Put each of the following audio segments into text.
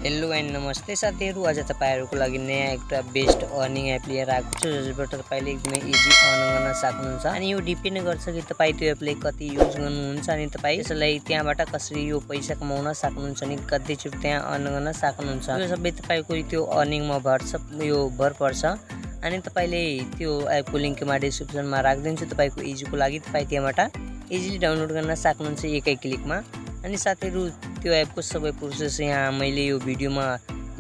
Hello and नमस्ते साथीहरु, आज तपाईहरुको लागि नयाँ एउटा बेस्ट अर्निङ एप लिएर आएको छु जसबाट तपाईले एकदमै इजी अर्न गर्न सक्नुहुन्छ। अनि यो डिपेन्ड गर्छ कि तपाई त्यो एपलाई कति युज गर्नुहुन्छ अनि तपाई यसलाई त्यहाँबाट कसरी यो पैसा कमाउन सक्नुहुन्छ अनि कति चोटि त्यहाँ अर्न गर्न सक्नुहुन्छ। यो सबै तपाईको त्यो अर्निङमा भर पर्छ। अनि तपाईले त्यो एपको लिंक म डिस्क्रिप्सनमा राख्दिन्छु तपाईको इजीको लागि। तपाई त्यहाँबाट इजिली डाउनलोड गर्न सक्नुहुन्छ एकै क्लिकमा। अनि साथीहरु त्यो एपको सबै प्रोसेस यहाँ मैले यो भिडियोमा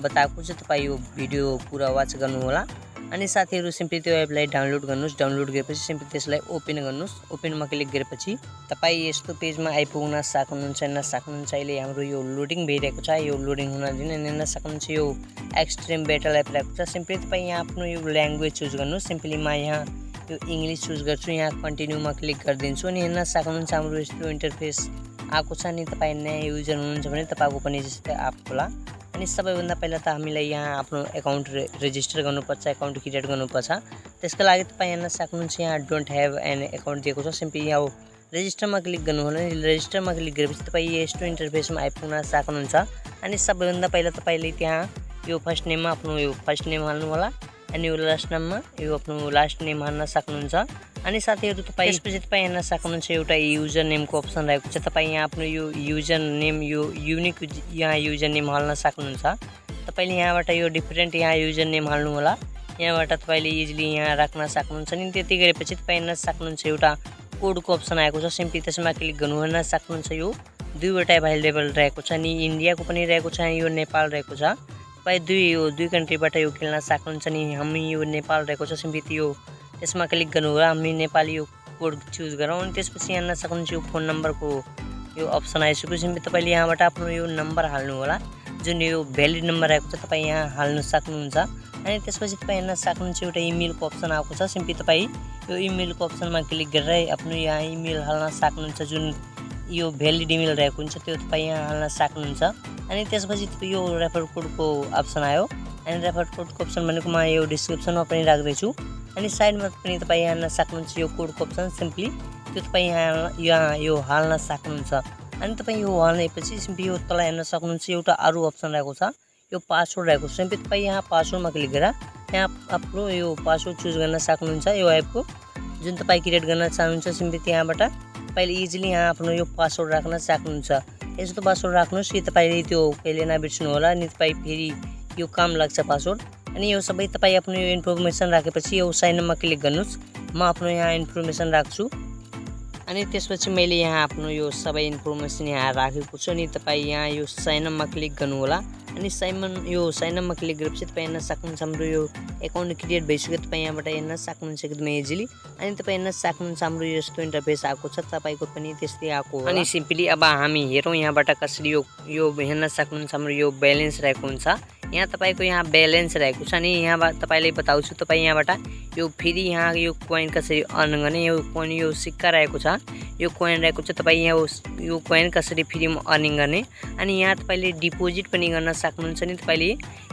बताएको छु, तपाई यो भिडियो पुरा वाच गर्नु होला। अनि साथीहरु सिम्पली त्यो एपलाई डाउनलोड गर्नुस्। डाउनलोड गरेपछि सिम्पली त्यसलाई ओपन गर्नुस्। ओपनमा क्लिक गरेपछि तपाई यस्तो पेजमा आइपुग्न सक्नुहुन्छ। अहिले हाम्रो यो लोडिङ भइरहेको छ, यो लोडिङ हुन दिन सक्नुहुन्छ। यो एक्सट्रिम बेटल एप रहेको छ। सिम्पली तपाई यहाँ आफ्नो यो ल्याङ्ग्वेज चुज गर्नुस्। सिम्पली म यहाँ यो इंग्लिश चुज गर्छु। यहाँ कन्टिन्यूमा क्लिक गरिदिन्छु अनि हेर्न सक्नुहुन्छ हाम्रो यस्तो इन्टरफेस आएको छ। अनि तपाई नयाँ युजर हुनुहुन्छ भने तपाईको पनि जस्तै आप होला। अनि सबैभन्दा पहिला त हामीलाई यहाँ आफ्नो अकाउन्ट रेजिस्टर गर्नुपर्छ, अकाउन्ट क्रिएट गर्नुपर्छ। त्यसको लागि तपाई हेर्न सक्नुहुन्छ यहाँ डोन्ट हैव एन अकाउन्ट दिएको छ। सिम्पली यहाँ रेजिस्टरमा क्लिक गर्नु होला। रेजिस्टरमा क्लिक गरेपछि तपाई यस्तो इन्टरफेसमा आइपुग्न सक्नुहुन्छ। अनि सबैभन्दा पहिला तपाईले त्यहाँ यो फर्स्ट नेममा आफ्नो यो फर्स्ट नेम हाल्नु होला अनि यो लास्ट नेममा यो आफ्नो लास्ट नेम हाल्न सक्नुहुन्छ। अनि साथीहरु तपाई यसपछि तपाई हेर्न सक्नुहुन्छ एउटा युजर नेमको अप्सन रहेको छ। तपाई यहाँ आफ्नो यो युजर नेम यो युनिक यहाँ युजर नेम हाल्न सक्नुहुन्छ। तपाईले यहाँबाट यो डिफरेन्ट यहाँ युजर नेम हाल्नु होला। यहाँबाट तपाईले इजिली यहाँ राख्न सक्नुहुन्छ। अनि त्यति गरेपछि तपाई हेर्न सक्नुहुन्छ एउटा कोडको अप्सन आएको छ। सिम्पली त्यसमा क्लिक गर्नु हेर्न सक्नुहुन्छ। यो दुईवटा अभाइलेबल रहेको छ, अनि इन्डियाको पनि रहेको छ, यो नेपाल रहेको छ। तपाई दुई कन्ट्रीबाट यो खेल्न सक्नुहुन्छ। नि हामी यो नेपाल रहेको छ। सिम्पली त्यो त्यसमा क्लिक गर्नु होला। हामी नेपाली यो कोड चुज गरौँ। अनि त्यसपछि हेर्न सक्नुहुन्छ यो फोन नम्बरको यो अप्सन आइसक्यो। सिम्पली तपाईले यहाँबाट आफ्नो यो नम्बर हाल्नु होला, जुन यो भ्यालिड नम्बर आएको छ तपाई यहाँ हाल्न सक्नुहुन्छ। अनि त्यसपछि तपाई हेर्न सक्नुहुन्छ एउटा इमेलको अप्सन आएको छ। सिम्पली तपाई यो इमेलको अप्सनमा क्लिक गरेर आफ्नो यहाँ इमेल हाल्न सक्नुहुन्छ, जुन यो भ्यालिड इमेल रहेको हुन्छ त्यो तपाई यहाँ हाल्न सक्नुहुन्छ। अनि त्यसपछि यो रेफर कोडको अप्सन आयो। अनि रेफर कोडको अप्सन भनेको म यो डिस्क्रिप्सनमा पनि राख्दैछु। अनि साइडमा पनि तपाई हेर्न सक्नुहुन्छ यो कोडको अप्सन। सिम्पली त्यो तपाई यहाँ यो हाल्न सक्नुहुन्छ। अनि तपाई यो हाल्नेपछि सिम्पली यो तल हेर्न सक्नुहुन्छ एउटा अरु अप्सन रहेको छ, यो पासवर्ड रहेको छ। सिम्पली तपाई यहाँ पासवर्डमा क्लिक गरेर यहाँ आफ्नो यो पासवर्ड चुज गर्न सक्नुहुन्छ यो एपको जुन तपाई क्रिएट गर्न चाहनुहुन्छ। सिम्पली त्यहाँबाट तपाईले इजिली यहाँ आफ्नो यो पासवर्ड राख्न सक्नुहुन्छ। यस्तो पासवर्ड राख्नुस् कि तपाईले त्यो कहिले नबिर्सनु होला। अनि तपाई फेरि यो काम लाग्छ पासवर्ड। अनि यो सबै तपाई आफ्नो यो इन्फर्मेसन राखेपछि यो साइन अपमा क्लिक गर्नुस्। म आफ्नो यहाँ इन्फर्मेसन राख्छु। अनि त्यसपछि मैले यहाँ आफ्नो यो सबै इन्फर्मेसन यहाँ राखेको छु। अनि तपाई यहाँ यो साइन अपमा क्लिक गर्नु होला। अनि साइन अपमा क्लिक गरेपछि तपाई हेर्न सक्नुहुन्छ हाम्रो यो अकाउन्ट क्रिएट भइसक्यो। तपाई यहाँबाट हेर्न सक्नुहुन्छ एकदमै इजिली। अनि तपाई हेर्न सक्नुहुन्छ हाम्रो यस्तो इन्टरफेस आएको छ, तपाईको पनि त्यस्तै आएको हो। अनि सिम्पली अब हामी हेरौँ यहाँबाट कसरी यो हेर्न सक्नुहुन्छ हाम्रो यो ब्यालेन्स रहेको हुन्छ। यहाँ तपाईको यहाँ ब्यालेन्स रहेको छ। अनि यहाँ तपाईलाई बताउँछु तपाई यहाँबाट यो फेरि यहाँ यो कोइन कसरी अर्न गर्ने। यो कोइन यो सिक्का रहेको छ, यो कोइन रहेको छ। तपाई यहाँ यो कोइन कसरी फ्रीमा अर्निङ गर्ने। अनि यहाँ तपाईले डिपोजिट पनि गर्न सक्नुहुन्छ। नि तपाईले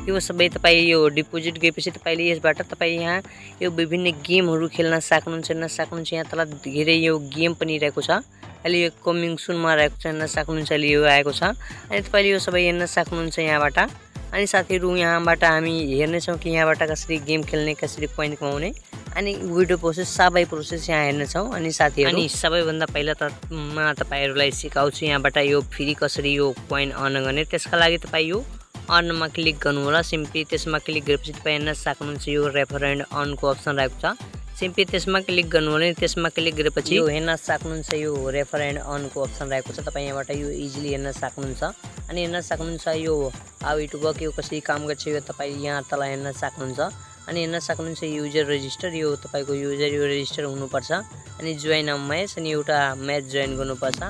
यो सबै तपाई यो डिपोजिट गरेपछि तपाईले यसबाट तपाई यहाँ यो विभिन्न गेमहरु खेल्न सक्नुहुन्छ। यहाँ तल धेरै यो गेम पनि रहेको छ। अहिले यो कमिङ सुनमा रहेको छ, हेर्न सक्नुहुन्छ। अहिले यो आएको छ। अनि तपाईले यो सबै हेर्न सक्नुहुन्छ यहाँबाट। अनि साथीहरु यहाँबाट हामी हेर्नेछौँ कि यहाँबाट कसरी गेम खेल्ने, कसरी कोइन कमाउने अनि भिडियो प्रोसेस सबै प्रोसेस यहाँ हेर्नेछौँ। अनि साथीहरु अनि सबैभन्दा पहिला त म तपाईहरुलाई सिकाउँछु यहाँबाट यो फ्री कसरी यो कोइन अर्न गर्ने। त्यसका लागि तपाई यो अर्नमा क्लिक गर्नु होला। सिम्पली त्यसमा क्लिक गरेपछि तपाई हेर्न सक्नुहुन्छ यो रेफर एन्ड अर्नको अप्सन रहेको छ। सिम्पली त्यसमा क्लिक गर्नु होला। त्यसमा क्लिक गरेपछि यो हेर्न सक्नुहुन्छ यो रेफर एन्ड अर्नको अप्सन रहेको छ। तपाई यहाँबाट यो इजिली हेर्न सक्नुहुन्छ। अनि हेर्न सक्नुहुन्छ यो हाउ इट वर्क, यो कसरी काम गर्छ यो तपाई यहाँ तल हेर्न सक्नुहुन्छ। अनि हेर्न सक्नुहुन्छ युजर रेजिस्टर, यो तपाईको युजर यो रेजिस्टर हुनुपर्छ। अनि जोइन अ म्याच, अनि एउटा म्याच जोइन गर्नुपर्छ।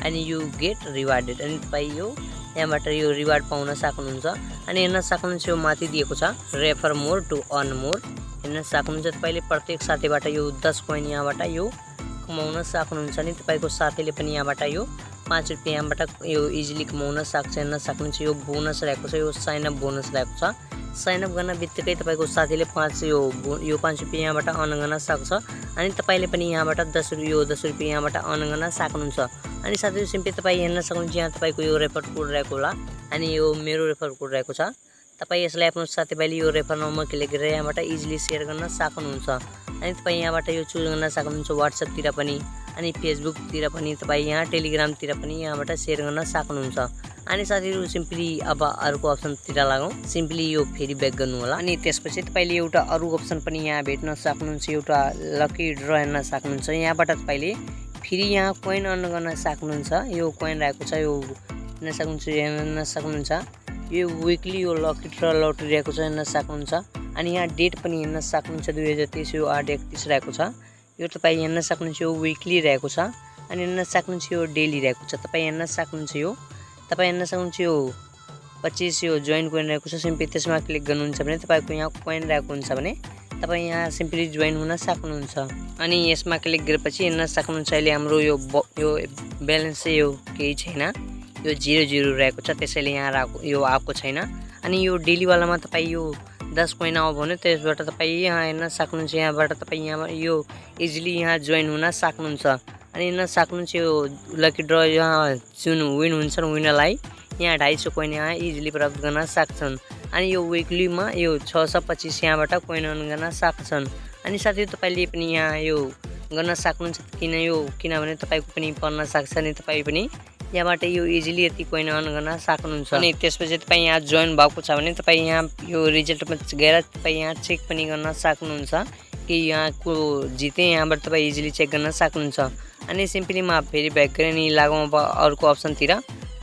अनि यु गेट रिवार्डेड, अनि तपाई यो यहाँबाट यो रिवार्ड पाउन सक्नुहुन्छ। अनि हेर्न सक्नुहुन्छ यो माथि दिएको छ refer more to earn more. हेर्न सक्नुहुन्छ तपाईले प्रत्येक साथीबाट यो 10 कोइन यहाँबाट यो कमाउन सक्नुहुन्छ। अनि तपाईको साथीले पनि यहाँबाट यो 5 रुपैयाँ यहाँबाट यो इजिली कमाउन सक्छ। हेर्न सक्नुहुन्छ यो बोनस रहेको छ, यो साइन अप बोनस रहेको छ। साइन अप गर्न बित्तिकै तपाईको साथीले 5 रुपैयाँ यहाँबाट अर्न गर्न सक्छ। अनि तपाईले पनि यहाँबाट 10 रुपैयाँ यहाँबाट अर्न गर्न सक्नुहुन्छ। अनि साथीहरु सिम्पली तपाई हेर्न सक्नुहुन्छ यहाँ तपाईको यो रेफर कोड रहेको होला। अनि यो मेरो रेफर कोड रहेको छ। तपाईँ यसलाई आफ्नो साथीभाइले यो रेफर नम्बर क्लिक गरेर यहाँबाट इजिली सेयर गर्न सक्नुहुन्छ। अनि तपाईँ यहाँबाट यो चुज गर्न सक्नुहुन्छ व्हाट्सएपतिर पनि अनि फेसबुकतिर पनि, तपाईँ यहाँ टेलिग्रामतिर पनि यहाँबाट सेयर गर्न सक्नुहुन्छ। अनि साथीहरु सिम्पली अब अर्को अप्सनतिर लागौँ। सिम्पली यो फेरि ब्याक गर्नु होला अनि त्यसपछि तपाईले एउटा अरु अप्सन पनि यहाँ भेट्न सक्नुहुन्छ, एउटा लकी ड्र हेर्न सक्नुहुन्छ। यहाँबाट तपाईले फेरि यहाँ कोइन अर्न गर्न सक्नुहुन्छ। यो कोइन रहेको छ, यो हेर्न सक्नुहुन्छ। यो विकली यो लकी ड्र लटरी रहेको छ, हेर्न सक्नुहुन्छ। अनि यहाँ डेट पनि हेर्न सक्नुहुन्छ, 2023 यो 8/31 रहेको छ। यो तपाईँ हेर्न सक्नुहुन्छ, यो विकली रहेको छ। अनि हेर्न सक्नुहुन्छ यो डेली रहेको छ। तपाईँ हेर्न सक्नुहुन्छ यो 25 यो जोइन कोइन रहेको छ। सिम्पली त्यसमा क्लिक गर्नुहुन्छ भने तपाईको यहाँ कोइन रहेको हुन्छ भने तपाईँ यहाँ सिम्पली जोइन हुन सक्नुहुन्छ। अनि यसमा क्लिक गरेपछि हेर्न सक्नुहुन्छ अहिले हाम्रो यो ब्यालेन्स चाहिँ यो केही छैन, यो 0 रहेको छ, त्यसैले यहाँ यो आएको छैन। अनि यो डेली वालामा तपाईँ यो 10 कोइन आयो भने त्यसबाट तपाईँ यहाँ हेर्न सक्नुहुन्छ। यहाँबाट तपाईँ यहाँ यो इजिली यहाँ जोइन हुन सक्नुहुन्छ। अनि हेर्न सक्नुहुन्छ यो लकी ड्र यहाँ जुन विन हुन्छ विनरलाई यहाँ 250 कोइन यहाँ इजिली प्राप्त गर्न सक्छन्। अनि यो विकलीमा यो 625 यहाँबाट कोइन अर्न गर्न सक्छन्। अनि साथै तपाईले पनि यहाँ यो गर्न सक्नुहुन्छ, किनभने तपाईको पनि पर्न सक्छ अनि तपाई पनि यहाँबाट यो इजिली यति कोइन अर्न गर्न सक्नुहुन्छ। अनि त्यसपछि तपाईँ यहाँ जोइन भएको छ भने तपाईँ यहाँ यो रिजल्टमा गएर तपाईँ यहाँ चेक पनि गर्न सक्नुहुन्छ कि यहाँ को जिते, यहाँबाट तपाईँ इजिली चेक गर्न सक्नुहुन्छ। अनि सिम्पली म फेरि ब्याक गरेर नि लागौँ अब अर्को अप्सनतिर।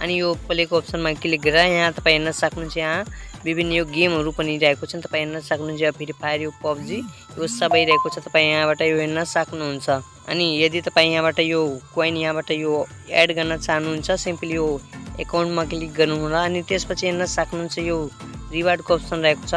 अनि यो प्लेको अप्सनमा क्लिक गरेर यहाँ तपाईँ हेर्न सक्नुहुन्छ, यहाँ विभिन्न यो गेमहरू पनि रहेको छ। तपाईँ हेर्न सक्नुहुन्छ फ्री फायर, यो पबजी, यो सबै रहेको छ। तपाईँ यहाँबाट यो हेर्न सक्नुहुन्छ। अनि यदि तपाईँ यहाँबाट यो कोइन यहाँबाट यो एड गर्न चाहनुहुन्छ सिम्पली यो एकाउन्टमा क्लिक गर्नु होला। अनि त्यसपछि हेर्न सक्नुहुन्छ यो रिवार्डको अप्सन रहेको छ।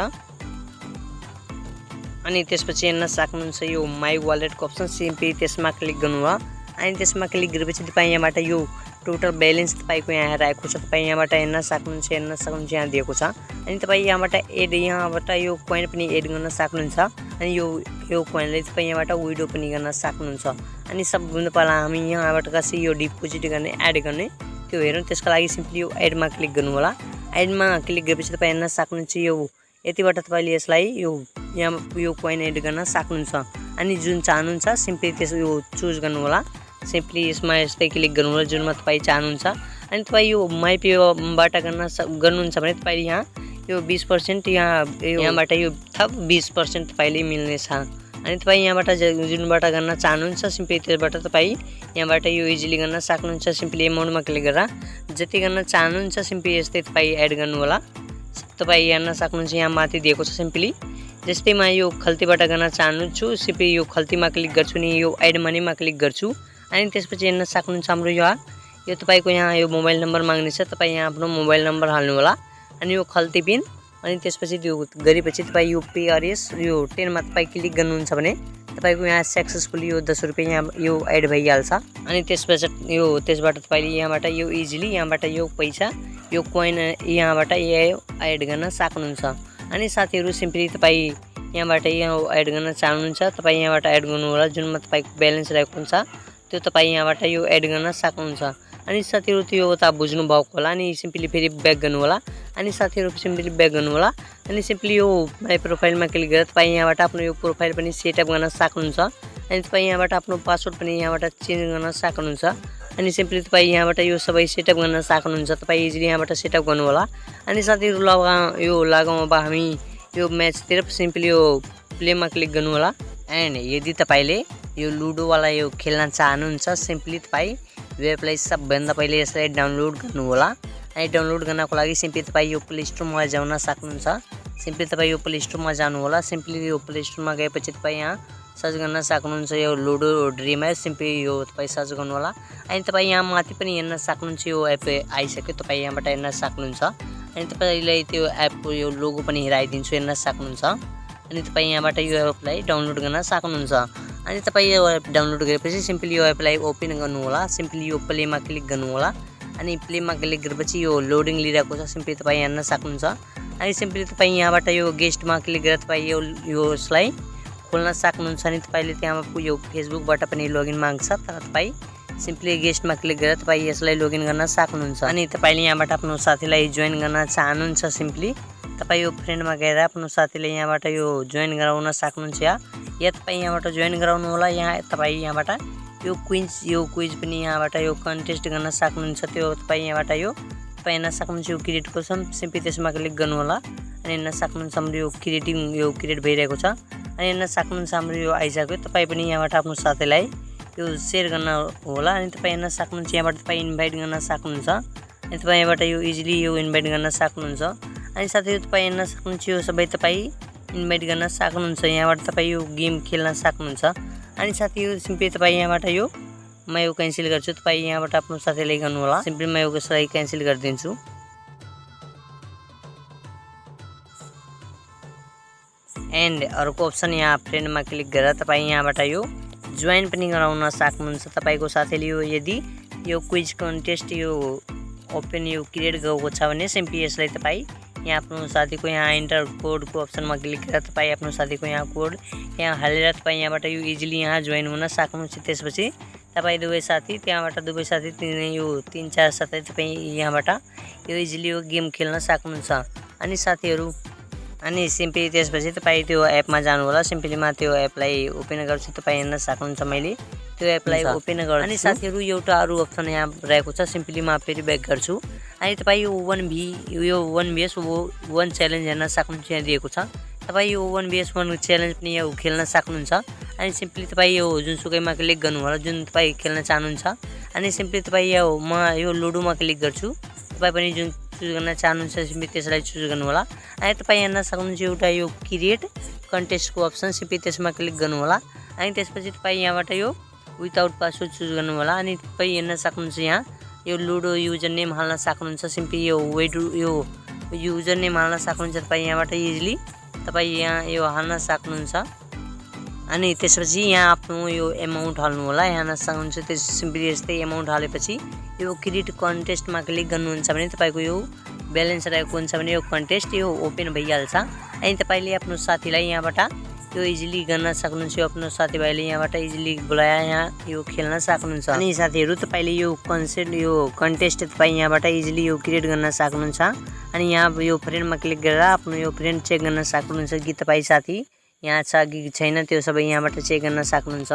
अनि त्यसपछि हेर्न सक्नुहुन्छ यो माई वालेटको अप्सन, सिम्पली त्यसमा क्लिक गर्नु होला। अनि त्यसमा क्लिक गरेपछि तपाईँ यहाँबाट यो टोटल ब्यालेन्स तपाईको यहाँ रहेको छ। तपाईँ यहाँबाट हेर्न सक्नुहुन्छ यहाँ दिएको छ। अनि तपाईँ यहाँबाट यहाँबाट यो कोइन पनि एड गर्न सक्नुहुन्छ। अनि यो कोइनले तपाईँ यहाँबाट विड्रो पनि गर्न सक्नुहुन्छ। अनि सबभन्दा पहिला हामी यहाँबाट कसरी यो डिपोजिट गर्ने एड गर्ने त्यो हेरौँ। त्यसको लागि सिम्पली यो एडमा क्लिक गर्नु होला। एडमा क्लिक गरेपछि तपाईँ हेर्न सक्नुहुन्छ यो यतिबाट तपाईले यसलाई यो कोइन एड गर्न सक्नुहुन्छ। अनि जुन चाहनुहुन्छ सिम्पली यो चुज गर्नु होला। सिम्पली यसमा यस्तै क्लिक गर्नु होला जुनमा तपाईँ चाहनुहुन्छ। अनि तपाईँ यो माई पेबाट गर्नुहुन्छ भने तपाईँ यहाँ यो 20% यहाँबाट यो थप 20% तपाईले मिल्नेछ। अनि तपाईँ यहाँबाट जुनबाट गर्न चाहनुहुन्छ सिम्पली त्यसबाट तपाईँ यहाँबाट यो इजिली गर्न सक्नुहुन्छ। सिम्पली एमाउन्टमा क्लिक गरेर जति गर्न चाहनुहुन्छ सिम्पली यस्तै तपाईँ एड गर्नु होला। तपाईँ हेर्न सक्नुहुन्छ यहाँ माथि दिएको छ। सिम्पली जस्तै म यो खल्तीबाट गर्न चाहन्छु सिम्पली यो खल्तीमा क्लिक गर्छु नि यो एड मनीमा क्लिक गर्छु। अनि त्यसपछि हेर्न सक्नुहुन्छ हाम्रो यो तपाईको यहाँ यो मोबाइल नम्बर माग्नेछ। तपाईँ यहाँ आफ्नो मोबाइल नम्बर हाल्नु होला। अनि यो खल्ती पिन अनि त्यसपछि त्यो गरेपछि तपाईँ यो पे आरएस यो 10 मा तपाईँ क्लिक गर्नुहुन्छ भने तपाईको यहाँ सक्सेसफुली यो 10 रुपैयाँ यहाँ यो एड भइहाल्छ। अनि त्यसबाट तपाईले यहाँबाट यो इजिली यहाँबाट यो पैसा यो कोइन यहाँबाट एड गर्न सक्नुहुन्छ। अनि साथीहरु सिम्पली तपाईँ यहाँबाट एड गर्न चाहनुहुन्छ तपाईँ यहाँबाट एड गर्नु होला। जुनमा तपाईको ब्यालेन्स रहेको हुन्छ त्यो तपाईँ यहाँबाट यो एड गर्न सक्नुहुन्छ। अनि साथीहरु त्यो त बुझ्नु भएको होला। अनि सिम्पली फेरि ब्याक गर्नु होला। अनि साथीहरु सिम्पली ब्याक गर्नु होला। अनि सिम्पली यो माई प्रोफाइलमा क्लिक गरेर तपाईँ यहाँबाट आफ्नो यो प्रोफाइल पनि सेटअप गर्न सक्नुहुन्छ। अनि तपाईँ यहाँबाट आफ्नो पासवर्ड पनि यहाँबाट चेन्ज गर्न सक्नुहुन्छ। अनि सिम्पली तपाईँ यहाँबाट यो सबै सेटअप गर्न सक्नुहुन्छ। तपाईँ इजिली यहाँबाट सेटअप गर्नु होला। अनि साथीहरु लागौँ अब हामी यो म्याचतिर सिम्पली यो प्लेमा क्लिक गर्नु होला। एन्ड यदि तपाईले यो लुडो वाला यो खेल्न चाहनुहुन्छ सिम्पली तपाईँ वेबलाई सबभन्दा पहिले यसलाई डाउनलोड गर्नु होला। अनि डाउनलोड गर्नको लागि सिम्पली तपाईँ यो प्ले स्टोरमा जान सक्नुहुन्छ। सिम्पली तपाईँ यो प्ले स्टोरमा जानु होला। सिम्पली यो प्ले स्टोरमा गएपछि तपाईँ यहाँ सर्च गर्न सक्नुहुन्छ यो लुडो ड्रिम है। सिम्पली यो तपाईँ सर्च गर्नु होला। अनि तपाईँ यहाँ माथि पनि हेर्न सक्नुहुन्छ यो एप आइसक्यो। तपाईँ यहाँबाट हेर्न सक्नुहुन्छ। अनि तपाईलाई त्यो एपको यो लोगो पनि हेराइदिन्छु, हेर्न सक्नुहुन्छ। अनि तपाईँ यहाँबाट यो एपलाई डाउनलोड गर्न सक्नुहुन्छ। अनि तपाईँ यो एप डाउनलोड गरेपछि सिम्पली यो एपलाई ओपन गर्नु होला। सिम्पली यो प्लेमा क्लिक गर्नु होला। अनि प्लेमा क्लिक गरेपछि यो लोडिङ लिइरहेको छ। सिम्पली तपाईँ हेर्न सक्नुहुन्छ। अनि सिम्पली तपाईँ यहाँबाट यो गेस्टमा क्लिक गरेर तपाईँ यसलाई खोल्न सक्नुहुन्छ। अनि तपाईले त्यहाँ यो फेसबुकबाट पनि लगइन माग्छ तर तपाईँ सिम्पली गेस्टमा क्लिक गरेर तपाईँ यसलाई लगइन गर्न सक्नुहुन्छ। अनि तपाईँले यहाँबाट आफ्नो साथीलाई जोइन गर्न चाहनुहुन्छ सिम्पली तपाईँ यो फ्रेन्डमा गएर आफ्नो साथीले यहाँबाट यो जोइन गराउन सक्नुहुन्छ या तपाईँ यहाँबाट जोइन गराउनु होला। यहाँ तपाईँ यहाँबाट यो क्विज पनि यहाँबाट यो कन्टेस्ट गर्न सक्नुहुन्छ। त्यो तपाईँ यहाँबाट यो तपाईँ हेर्न सक्नुहुन्छ यो क्रिएट कोसन सिम्पली त्यसमा क्लिक गर्नु होला अनि हेर्न सक्नुहुन्छ हाम्रो यो क्रिएट भइरहेको छ अनि हेर्न सक्नुहुन्छ हाम्रो यो आइसक्यो। तपाईँ पनि यहाँबाट आफ्नो साथीलाई यो सेयर गर्न होला अनि तपाईँ हेर्न सक्नुहुन्छ यहाँबाट तपाईँ इन्भाइट गर्न सक्नुहुन्छ अनि तपाईँ यहाँबाट यो इजिली यो इन्भाइट गर्न सक्नुहुन्छ। अनि साथै तपाईँ हेर्न सक्नुहुन्छ यो सबै तपाईँ इन्भाइट गर्न सक्नुहुन्छ। यहाँबाट तपाईँ यो गेम खेल्न सक्नुहुन्छ अनि साथै यो सिम्पली तपाईँ यहाँबाट यो म यो क्यान्सल गर्छु। तपाईँ यहाँबाट आफ्नो साथीलाई गर्नु होला सिम्पली म यो कसैलाई क्यान्सल गरिदिन्छु। एन्ड अर्को अप्सन यहाँ फ्रेन्डमा क्लिक गरेर तपाईँ यहाँबाट यो जोइन पनि गराउन सक्नुहुन्छ। तपाईँको साथीले यो यदि यो क्विज कन्टेस्ट यो ओपन यो क्रिएट गरेको छ भने सिम्पली यसलाई तपाईँ यहाँ आफ्नो साथीको यहाँ इन्टर कोडको अप्सनमा क्लिक गरेर तपाईँ आफ्नो साथीको यहाँ कोड यहाँ हालेर तपाईँ यहाँबाट यो इजिली यहाँ जोइन हुन सक्नुहुन्छ। त्यसपछि तपाईँ दुवै साथी त्यहाँबाट दुवै साथी यो 3-4 साथी तपाईँ यहाँबाट यो इजिली यो गेम खेल्न सक्नुहुन्छ। अनि साथीहरू अनि सिम्पली त्यसपछि तपाईँ त्यो एपमा जानु होला। सिम्पलीमा त्यो एपलाई ओपन गर्छु तपाईँ हेर्न सक्नुहुन्छ मैले त्यो एपलाई ओपन गर्छु। अनि साथीहरू एउटा अरू अप्सन यहाँ रहेको छ सिम्पली म फेरि ब्याक गर्छु अनि तपाईँ यो 1vs1 च्यालेन्ज हेर्न सक्नुहुन्छ। यहाँ दिएको छ तपाईँ यो 1vs1 च्यालेन्ज पनि यो खेल्न सक्नुहुन्छ। अनि सिम्पली तपाईँ यो जुनसुकैमा क्लिक गर्नु होला जुन तपाईँ खेल्न चाहनुहुन्छ अनि सिम्पली तपाईँ यो लुडोमा क्लिक गर्छु। तपाईँ पनि जुन चुज गर्न चाहनुहुन्छ सिम्पली त्यसलाई चुज गर्नु होला अनि तपाईँ हेर्न सक्नुहुन्छ एउटा यो क्रिएट कन्टेस्टको अप्सन सिम्पली त्यसमा क्लिक गर्नु होला अनि त्यसपछि तपाईँ यहाँबाट यो विदाउट पासवर्ड चुज गर्नु होला अनि तपाईँ हेर्न सक्नुहुन्छ यहाँ यो लुडो युजर नेम हाल्न सक्नुहुन्छ। सिम्पली यो युजर नेम हाल्न सक्नुहुन्छ। तपाईँ यहाँबाट इजिली तपाईँ यहाँ यो हाल्न सक्नुहुन्छ अनि त्यसपछि यहाँ आफ्नो यो एमाउन्ट हाल्नु होला। यहाँ हाल्न सक्नुहुन्छ त्यस सिम्पली यस्तै एमाउन्ट हालेपछि यो क्रिएट कन्टेस्टमा क्लिक गर्नुहुन्छ भने तपाईँको यो ब्यालेन्स रहेको हुन्छ भने यो कन्टेस्ट यो ओपन भइहाल्छ अनि तपाईँले आफ्नो साथीलाई यहाँबाट यो इजिली गर्न सक्नुहुन्छ। यो आफ्नो साथीभाइले यहाँबाट इजिली बोलाएर यहाँ यो खेल्न सक्नुहुन्छ। अनि साथीहरू तपाईँले यो कन्टेस्ट तपाईँ यहाँबाट इजिली यो क्रिएट गर्न सक्नुहुन्छ अनि यहाँ यो फ्रेन्डमा क्लिक गरेर आफ्नो यो फ्रेन्ड चेक गर्न सक्नुहुन्छ कि तपाईँ साथी यहाँ छ कि छैन त्यो सबै यहाँबाट चेक गर्न सक्नुहुन्छ।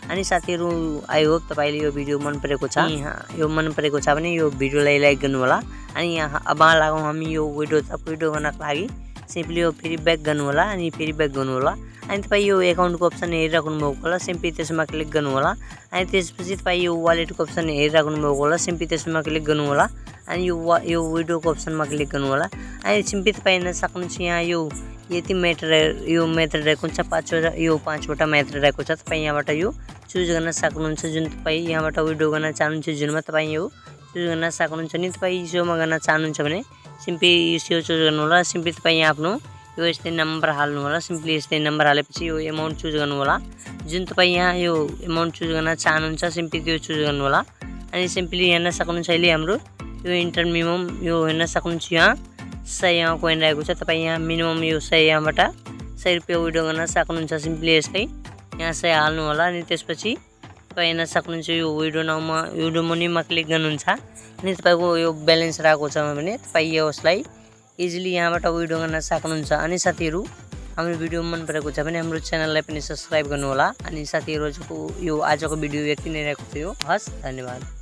अनि साथीहरू आई होप तपाईँले यो भिडियो मन परेको छ भने यो भिडियोलाई लाइक गर्नु होला अनि यहाँ अब लागौँ हामी यो भिडियो गर्नको लागि सिम्पली यो फेरि ब्याक गर्नु होला अनि फेरि ब्याक गर्नु होला अनि तपाईँ यो एकाउन्टको अप्सन हेरिराख्नु भएको होला सिम्पली त्यसमा क्लिक गर्नु होला अनि त्यसपछि तपाईँ यो वालेटको अप्सन हेरिराख्नु भएको होला सिम्पली त्यसमा क्लिक गर्नु होला अनि यो विड्रोको अप्सनमा क्लिक गर्नु होला अनि सिम्पली तपाईँ हेर्न सक्नुहुन्छ यहाँ यो यति मेथड रहेको हुन्छ 5वटा मेथड रहेको छ। तपाईँ यहाँबाट यो चुज गर्न सक्नुहुन्छ जुन तपाईँ यहाँबाट विड्रो गर्न चाहनुहुन्छ जुनमा तपाईँ यो चुज गर्न सक्नुहुन्छ। नि तपाईँ इस्योमा गर्न चाहनुहुन्छ भने सिम्पली इस्यो चुज गर्नु होला। सिम्पली तपाईँ यहाँ आफ्नो यो यस्तै नम्बर हाल्नु होला। सिम्पली यस्तै नम्बर हालेपछि यो एमाउन्ट चुज गर्नु होला जुन तपाईँ यहाँ यो एमाउन्ट चुज गर्न चाहनुहुन्छ सिम्पली त्यो चुज गर्नु होला अनि सिम्पली हेर्न सक्नुहुन्छ अहिले हाम्रो यो इन्टर मिनिमम यो हेर्न सक्नुहुन्छ यहाँ 100 यहाँ कोइन रहेको छ। तपाईँ यहाँ मिनिमम यो 100 यहाँबाट 100 रुपियाँ विड्रो गर्न सक्नुहुन्छ। सिम्पली यस्तै यहाँ 100 हाल्नु होला अनि त्यसपछि तपाईँ हेर्न सक्नुहुन्छ यो विड्रो मनीमा क्लिक गर्नुहुन्छ अनि तपाईँको यो ब्यालेन्स रहेको छ भने तपाईँ यसलाई इजिली यहाँबाट विड्रो गर्न सक्नुहुन्छ। अनि साथीहरू हाम्रो भिडियो मन परेको छ भने हाम्रो च्यानललाई पनि सब्सक्राइब गर्नु होला। अनि साथीहरू यो आजको भिडियो यति नै रहेको थियो। हस्, धन्यवाद।